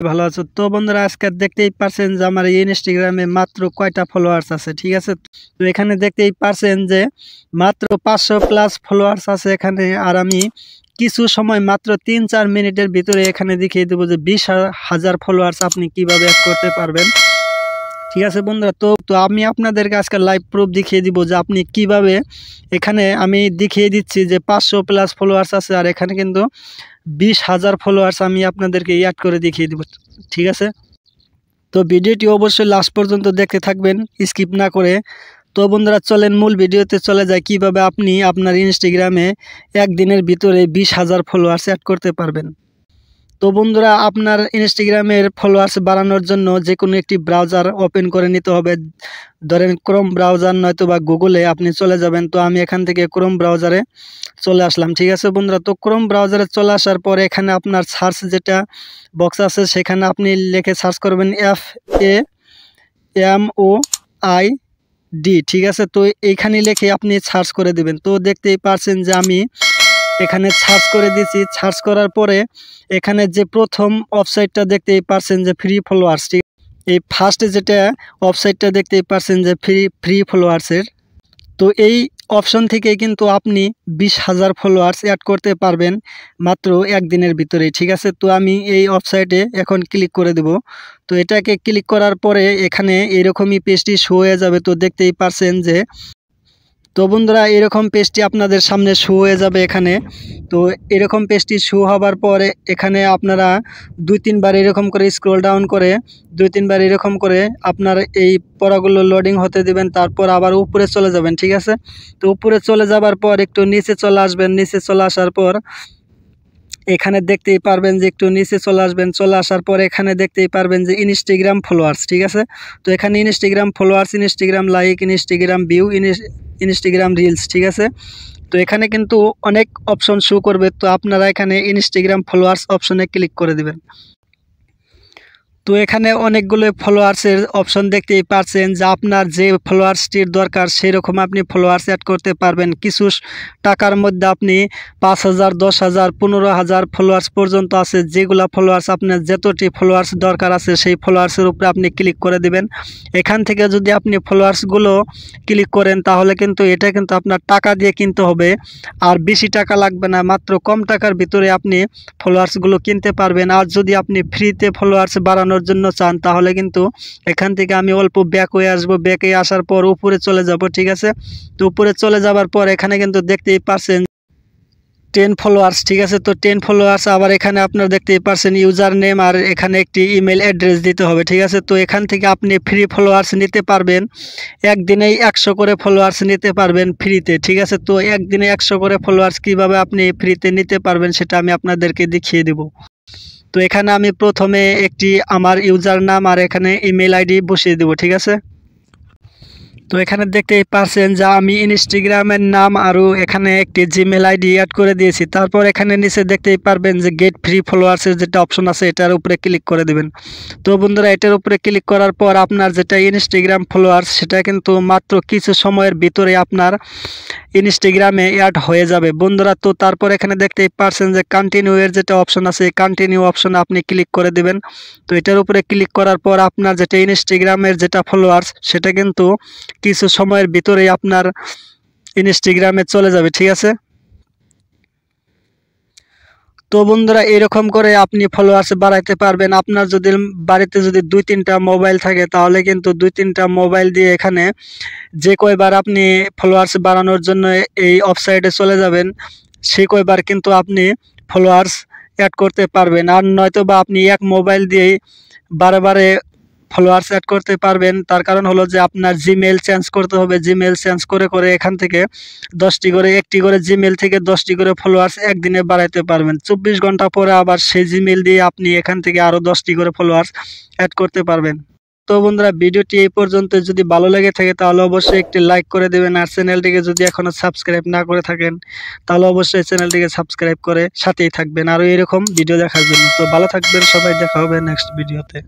ভালো আছো তো বন্ধুরা? আজকে দেখতেই পারছেন যে আমার ইনস্টাগ্রামে মাত্র কয়টা ফলোয়ার্স আছে, ঠিক আছে? তো এখানে দেখতেই পারছেন যে মাত্র 500 প্লাস ফলোয়ার্স আছে এখানে। আর আমি কিছু সময় মাত্র 3-4 মিনিটের ভিতরে এখানে দেখিয়ে দেবো যে 20,000 ফলোয়ার্স আপনি কিভাবে অ্যাড করতে পারবেন, ঠিক আছে বন্ধুরা? তো আমি আপনাদেরকে আজকে লাইভ প্রুফ দেখিয়ে দিব যে আপনি কিভাবে এখানে আমি দেখিয়ে দিচ্ছি যে 500 প্লাস ফলোয়ার্স আছে আর এখানে কিন্তু 20,000 ফলোয়ার্স আমি আপনাদেরকে অ্যাড করে দেখিয়ে দিব, ঠিক আছে? তো ভিডিওটি অবশ্যই লাস্ট পর্যন্ত দেখতে থাকবেন, স্কিপ না করে। তো বন্ধুরা চলেন মূল ভিডিওতে চলে যায় কিভাবে আপনি আপনার ইনস্টাগ্রামে একদিনের ভিতরে 20,000 ফলোয়ার্স অ্যাড করতে পারবেন। তো বন্ধুরা আপনার ইনস্টাগ্রামের ফলোয়ার্স বাড়ানোর জন্য যে কোনো একটি ব্রাউজার ওপেন করে নিতে হবে। ধরেন ক্রোম ব্রাউজার নয়তো বা গুগলে আপনি চলে যাবেন। তো আমি এখান থেকে ক্রোম ব্রাউজারে চলে আসলাম, ঠিক আছে বন্ধুরা? তো ক্রোম ব্রাউজারে চলে আসার পরে এখানে আপনার সার্চ যেটা বক্স আছে সেখানে আপনি লিখে সার্চ করবেন FAMOID, ঠিক আছে? তো এইখানে লিখে আপনি সার্চ করে দিবেন। তো দেখতেই পারছেন যে আমি এখানে সার্চ করে দিয়েছি। সার্চ করার পরে এখানে যে প্রথম ওয়েবসাইটটা দেখতেই পারছেন যে ফ্রি ফলোয়ার্স, ঠিক এই ফার্স্টে যেটা ওয়েবসাইটটা দেখতেই পারছেন যে ফ্রি ফলোয়ার্সের। তো এই অপশন থেকে কিন্তু আপনি 20,000 ফলোয়ার্স অ্যাড করতে পারবেন মাত্র একদিনের ভিতরেই, ঠিক আছে? তো আমি এই ওয়েবসাইটে এখন ক্লিক করে দেব। তো এটাকে ক্লিক করার পরে এখানে এরকমই পেজটি শো হয়ে যাবে। তো দেখতেই পারছেন যে তো বন্ধুরা এরকম পেজটি আপনাদের সামনে শো হয়ে যাবে এখানে। তো এরকম পেজটি শো হবার পরে এখানে আপনারা 2-3 বার এরকম করে স্ক্রল ডাউন করে 2-3 বার এরকম করে আপনার এই পড়াগুলো লোডিং হতে দিবেন, তারপর আবার উপরে চলে যাবেন, ঠিক আছে? তো উপরে চলে যাবার পর একটু নিচে চলে আসবেন। নিচে চলে আসার পর এখানে দেখতেই পারবেন যে একটু নিচে চলে আসবেন। চলে আসার পর এখানে দেখতেই পারবেন যে ইনস্টাগ্রাম ফলোয়ার্স, ঠিক আছে? তো এখানে Instagram followers, Instagram like, Instagram view, Instagram reels, ঠিক আছে? তো এখানে কিন্তু অনেক অপশন শো করবে। তো আপনারা এখানে ইনস্টাগ্রাম ফলোয়ার্স অপশনে ক্লিক করে দিবেন। তো এখানে অনেকগুলো ফলোয়ার্সের অপশন দেখতেই পারছেন যে আপনার যে ফলোয়ার্সটির দরকার সেরকম আপনি ফলোয়ার্স অ্যাড করতে পারবেন। কিছু টাকার মধ্যে আপনি 5,000, 10,000, 15,000 ফলোয়ার্স পর্যন্ত আছে। যেগুলা ফলোয়ার্স আপনার যতটি ফলোয়ার্স দরকার আছে সেই ফলোয়ার্সের উপরে আপনি ক্লিক করে দিবেন। এখান থেকে যদি আপনি ফলোয়ার্সগুলো ক্লিক করেন তাহলে কিন্তু এটা কিন্তু আপনার টাকা দিয়ে কিনতে হবে, আর বেশি টাকা লাগবে না। মাত্র কম টাকার ভিতরে আপনি ফলোয়ার্সগুলো কিনতে পারবেন। আর যদি আপনি ফ্রিতে ফলোয়ার্স বাড়ানোর জন্য চান তাহলে কিন্তু এখান থেকে আমি অল্প ব্যাক হয়ে আসবো। ব্যাকে আসার পর উপরে চলে যাব, ঠিক আছে? তো উপরে চলে যাবার পর এখানে কিন্তু দেখতেই পারছেন 10 ফলোয়ার্স, ঠিক আছে? তো 10 ফলোয়ার্স আবার এখানে আপনারা দেখতেই পারছেন ইউজার নেম আর এখানে একটি ইমেল অ্যাড্রেস দিতে হবে, ঠিক আছে? তো এখান থেকে আপনি ফ্রি ফলোয়ার্স নিতে পারবেন। একদিনেই 100 করে ফলোয়ার্স নিতে পারবেন ফ্রিতে, ঠিক আছে? তো একদিনে 100 করে ফলোয়ার্স কিভাবে আপনি ফ্রিতে নিতে পারবেন সেটা আমি আপনাদেরকে দেখিয়ে দেব। তো এখানে আমি প্রথমে একটি আমার ইউজার নাম আর এখানে ইমেল আইডি বসিয়ে দেব, ঠিক আছে? তো এখানে দেখতেই পারছেন যে আমি ইনস্টাগ্রামের নাম আরও এখানে একটি জিমেল আইডি অ্যাড করে দিয়েছি। তারপর এখানে নিচে দেখতেই পারবেন যে গেট ফ্রি ফলোয়ার্সের যেটা অপশন আছে এটার উপরে ক্লিক করে দেবেন। তো বন্ধুরা এটার উপরে ক্লিক করার পর আপনার যেটা ইনস্টাগ্রাম ফলোয়ার্স সেটা কিন্তু মাত্র কিছু সময়ের ভিতরে আপনার ইনস্টাগ্রামে অ্যাড হয়ে যাবে বন্ধুরা। তো তারপর এখানে দেখতেই পারছেন যে কন্টিনিউ এর যেটা অপশন আছে কন্টিনিউ অপশনে আপনি ক্লিক করে দেবেন। তো এটার উপরে ক্লিক করার পর আপনার যেটা ইনস্টাগ্রামের যেটা ফলোয়ার্স সেটা কিন্তু কিছু সময়ের ভিতরেই আপনার ইনস্টাগ্রামে চলে যাবে, ঠিক আছে? তো বন্ধুরা এরকম করে আপনি ফলোয়ার্স বাড়াইতে পারবেন। আপনার যদি বাড়িতে যদি 2-3টা মোবাইল থাকে তাহলে কিন্তু 2-3টা মোবাইল দিয়ে এখানে যে কয়বার আপনি ফলোয়ার্স বাড়ানোর জন্য এই ওয়েবসাইটে চলে যাবেন সে কয়বার কিন্তু আপনি ফলোয়ার্স অ্যাড করতে পারবেন। আর নয়তো বা আপনি এক মোবাইল দিয়েই বারে বারে ফলোয়ার্স অ্যাড করতে পারবেন। তার কারণ হলো যে আপনার জিমেল চেঞ্জ করতে হবে। জিমেল চেঞ্জ করে করে এখান থেকে 10টি করে একটি করে জিমেল থেকে 10টি করে ফলোয়ার্স একদিনে বাড়াইতে পারবেন। 24 ঘন্টা পরে আবার সেই জিমেল দিয়ে আপনি এখান থেকে আরও 10টি করে ফলোয়ার্স অ্যাড করতে পারবেন। তো বন্ধুরা ভিডিওটি এই পর্যন্ত, যদি ভালো লেগে থাকে তাহলে অবশ্যই একটি লাইক করে দেবেন। আর চ্যানেলটিকে যদি এখনও সাবস্ক্রাইব না করে থাকেন তাহলে অবশ্যই চ্যানেলটিকে সাবস্ক্রাইব করে সাথেই থাকবেন আরও এরকম ভিডিও দেখার জন্য। তো ভালো থাকবেন সবাই, দেখা হবে নেক্সট ভিডিওতে।